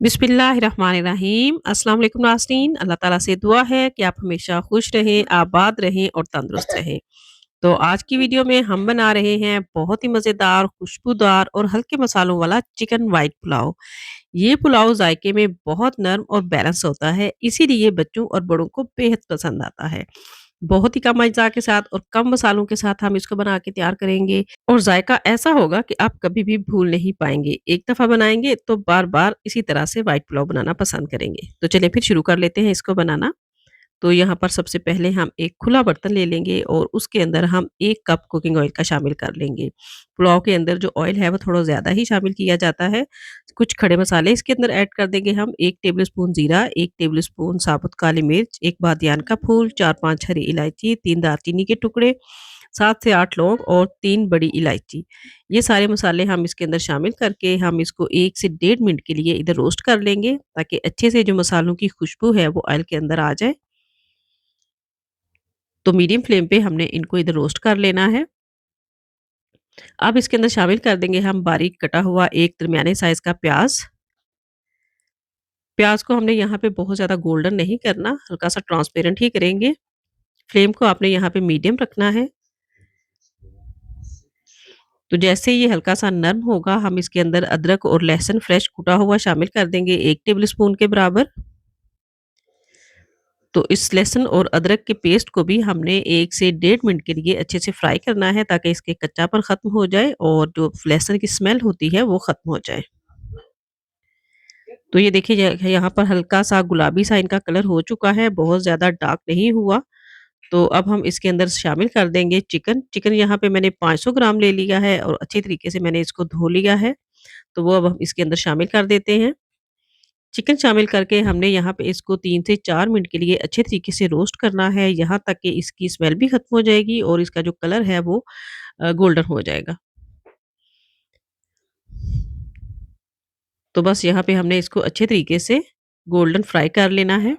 बिस्मिल्लाहिर्रहमानिर्रहीम। अस्सलाम वालेकुम नाज़रीन। अल्लाह ताला से दुआ है कि आप हमेशा खुश रहें, आबाद रहें और तंदुरुस्त रहें। तो आज की वीडियो में हम बना रहे हैं बहुत ही मज़ेदार, खुशबूदार और हल्के मसालों वाला चिकन व्हाइट पुलाव। ये पुलाव जायके में बहुत नर्म और बैलेंस होता है, इसीलिए बच्चों और बड़ों को बेहद पसंद आता है। बहुत ही कम अज्जा के साथ और कम मसालों के साथ हम इसको बना के तैयार करेंगे और जायका ऐसा होगा कि आप कभी भी भूल नहीं पाएँगे। एक दफ़ा बनाएँगे तो बार-बार इसी तरह से व्हाइट पुलाव बनाना पसंद करेंगे। तो चलिए फिर शुरू कर लेते हैं इसको बनाना। तो यहाँ पर सबसे पहले हम एक खुला बर्तन ले लेंगे और उसके अंदर हम 1 कप कुकिंग ऑयल का शामिल कर लेंगे। पुलाव के अंदर जो ऑयल है वो थोड़ा ज़्यादा ही शामिल किया जाता है। कुछ खड़े मसाले इसके अंदर ऐड कर देंगे हम 1 टेबलस्पून जीरा, 1 टेबलस्पून साबुत काली मिर्च, 1 बादियान का फूल, 4-5 हरी इलायची, 3 दालचीनी के टुकड़े, 7 से 8 लौंग और 3 बड़ी इलायची। ये सारे मसाले हम इसके अंदर शामिल करके हम इसको 1 से डेढ़ मिनट के लिए इधर रोस्ट कर लेंगे ताकि अच्छे से जो मसालों की खुशबू है वो ऑयल के अंदर आ जाए। तो मीडियम फ्लेम पे हमने इनको इधर रोस्ट कर लेना है। अब इसके अंदर शामिल कर देंगे हम बारीक कटा हुआ एक दरमियाने साइज़ का प्याज़। प्याज़ को हमने यहाँ पे बहुत ज़्यादा गोल्डन नहीं करना, हल्का-सा ट्रांसपेरेंट ही करेंगे। फ्लेम को आपने यहाँ पे मीडियम रखना है। तो जैसे ये हल्का-सा नर्म होगा, हम इसके अंदर अदरक और लहसुन फ्रेश कुटा हुआ शामिल कर देंगे 1 टेबल स्पून के बराबर। तो इस लहसुन और अदरक के पेस्ट को भी हमने 1 से डेढ़ मिनट के लिए अच्छे से फ्राई करना है ताकि इसके कच्चापन ख़त्म हो जाए और जो लहसुन की स्मेल होती है वो ख़त्म हो जाए। तो ये देखिए यहाँ पर हल्का-सा गुलाबी सा इनका कलर हो चुका है, बहुत ज़्यादा डार्क नहीं हुआ। तो अब हम इसके अंदर शामिल कर देंगे चिकन। चिकन यहाँ पे मैंने 500 ग्राम ले लिया है और अच्छी तरीके से मैंने इसको धो लिया है। तो वो अब हम इसके अंदर शामिल कर देते हैं। चिकन शामिल करके हमने यहाँ पे इसको 3 से 4 मिनट के लिए अच्छे तरीके से रोस्ट करना है, यहाँ तक कि इसकी स्मेल भी खत्म हो जाएगी और इसका जो कलर है वो गोल्डन हो जाएगा। तो बस यहाँ पे हमने इसको अच्छे तरीके से गोल्डन फ्राई कर लेना है।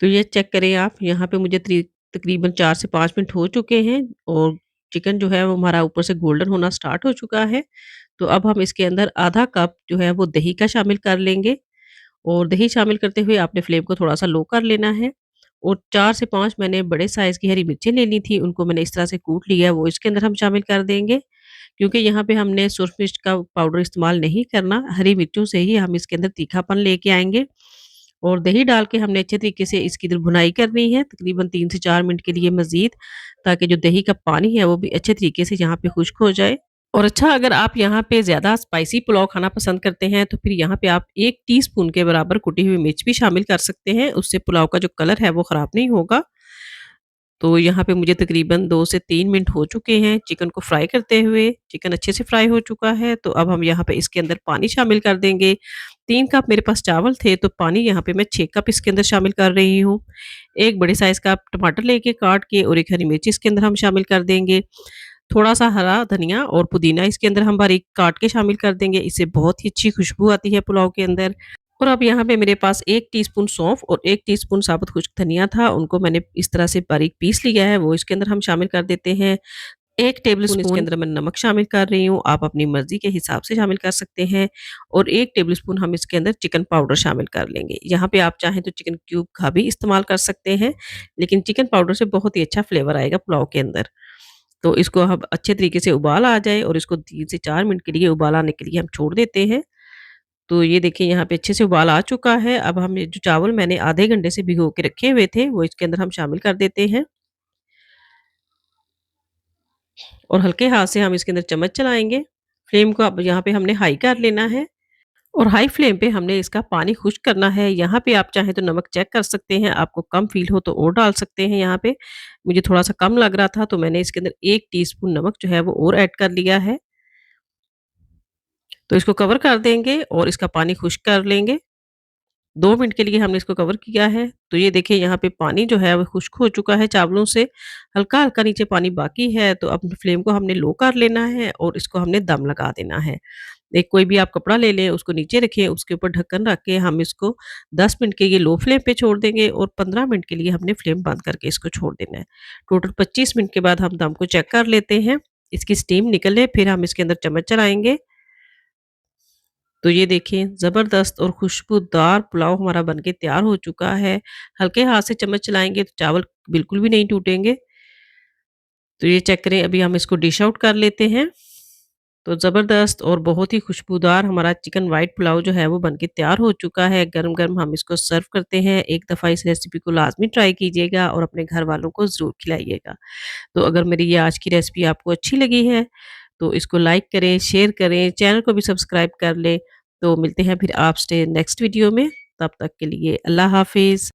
तो ये चेक करें आप, यहाँ पे मुझे तकरीबन 4 से 5 मिनट हो चुके हैं और चिकन जो है वो हमारा ऊपर से गोल्डन होना स्टार्ट हो चुका है। तो अब हम इसके अंदर आधा कप जो है वो दही का शामिल कर लेंगे और दही शामिल करते हुए आपने फ्लेम को थोड़ा-सा लो कर लेना है और 4 से 5 मैंने बड़े साइज़ की हरी मिर्चें ले ली थी, उनको मैंने इस तरह से कूट लिया है, वो इसके अंदर हम शामिल कर देंगे। क्योंकि यहाँ पे हमने सुरख मिर्च का पाउडर इस्तेमाल नहीं करना, हरी मिर्चों से ही हम इसके अंदर तीखापन लेके आएँगे और दही डाल के हमने अच्छे तरीके से इसकी इधर भुनाई करनी है, तकरीबन 3 से 4 मिनट के लिए मज़ीद, ताकि जो दही का पानी है वो भी अच्छे तरीके से यहाँ पे खुश्क हो जाए। और अच्छा, अगर आप यहाँ पे ज़्यादा स्पाइसी पुलाव खाना पसंद करते हैं, तो फिर यहाँ पे आप 1 टीस्पून के बराबर कुटी हुई मिर्च भी शामिल कर सकते हैं, उससे पुलाव का जो कलर है वो ख़राब नहीं होगा। तो यहाँ पे मुझे तकरीबन 2 से 3 मिनट हो चुके हैं चिकन को फ्राई करते हुए। चिकन अच्छे से फ्राई हो चुका है, तो अब हम यहाँ पे इसके अंदर पानी शामिल कर देंगे। 3 कप मेरे पास चावल थे, तो पानी यहाँ पे मैं 6 कप इसके अंदर शामिल कर रही हूँ। एक बड़े साइज़ का टमाटर लेके काट के और 1 हरी मिर्च इसके अंदर हम शामिल कर देंगे। थोड़ा-सा हरा धनिया और पुदीना इसके अंदर हम बारीक काट के शामिल कर देंगे, इससे बहुत ही अच्छी खुशबू आती है पुलाव के अंदर। और अब यहाँ पे मेरे पास 1 टीस्पून सौंफ और 1 टीस्पून साबुत खुश्क धनिया था, उनको मैंने इस तरह से बारीक पीस लिया है, वो इसके अंदर हम शामिल कर देते हैं। 1 टेबलस्पून इसके अंदर मैं नमक शामिल कर रही हूँ, आप अपनी मर्ज़ी के हिसाब से शामिल कर सकते हैं और 1 टेबलस्पून हम इसके अंदर चिकन पाउडर शामिल कर लेंगे। यहाँ पे आप चाहें तो चिकन क्यूब का भी इस्तेमाल कर सकते हैं, लेकिन चिकन पाउडर से बहुत ही अच्छा फ्लेवर आएगा पुलाव के अंदर। तो इसको अब अच्छे तरीके से उबाल आ जाए और इसको 3 से 4 मिनट के लिए उबाल आने के लिए हम छोड़ देते हैं। तो ये देखिए यहाँ पे अच्छे से उबाल आ चुका है। अब हम ये जो चावल मैंने आधे घंटे से भिगो के रखे हुए थे, वो इसके अंदर हम शामिल कर देते हैं और हल्के हाथ से हम इसके अंदर चम्मच चलाएँगे। फ्लेम को अब यहाँ पे हमने हाई कर लेना है और हाई फ्लेम पे हमने इसका पानी खुश्क करना है। यहाँ पे आप चाहें तो नमक चेक कर सकते हैं, आपको कम फ़ील हो तो और डाल सकते हैं यहाँ पे। मुझे थोड़ा-सा कम लग रहा था, तो मैंने इसके अंदर 1 टीस्पून नमक जो है वो और ऐड कर लिया है। तो इसको कवर कर देंगे और इसका पानी खुश्क कर लेंगे। 2 मिनट के लिए हमने इसको कवर किया है। तो ये देखिए यहाँ पे पानी जो है वो खुश्क हो चुका है चावलों से, हल्का-हल्का नीचे पानी बाकी है, तो अब फ्लेम को हमने लो कर लेना है और इसको हमने दम लगा देना है। एक कोई भी आप कपड़ा ले लें, उसको नीचे रखें, उसके ऊपर ढक्कन रख के हम इसको 10 मिनट के लिए लो फ्लेम पे छोड़ देंगे और 15 मिनट के लिए हमने फ्लेम बंद करके इसको छोड़ देना है। टोटल 25 मिनट के बाद हम दम को चेक कर लेते हैं। इसकी स्टीम निकले फिर हम इसके अंदर चम्मच चलाएँगे तो ये देखें ज़बरदस्त और खुशबूदार पुलाव हमारा बनके तैयार हो चुका है। हल्के हाथ से चम्मच चलाएँगे तो चावल बिल्कुल भी नहीं टूटेंगे। तो ये चेक करें अभी हम इसको डिश आउट कर लेते हैं। तो ज़बरदस्त और बहुत ही खुशबूदार हमारा चिकन व्हाइट पुलाव जो है वो बनके तैयार हो चुका है। गरम-गरम हम इसको सर्व करते हैं। एक दफ़ा इस रेसिपी को लाज़मी ट्राई कीजिएगा और अपने घर वालों को ज़रूर खिलाइएगा। तो अगर मेरी ये आज की रेसिपी आपको अच्छी लगी है तो इसको लाइक करें, शेयर करें, चैनल को भी सब्सक्राइब कर लें। तो मिलते हैं फिर आपसे नेक्स्ट वीडियो में, तब तक के लिए अल्लाह हाफ़िज़।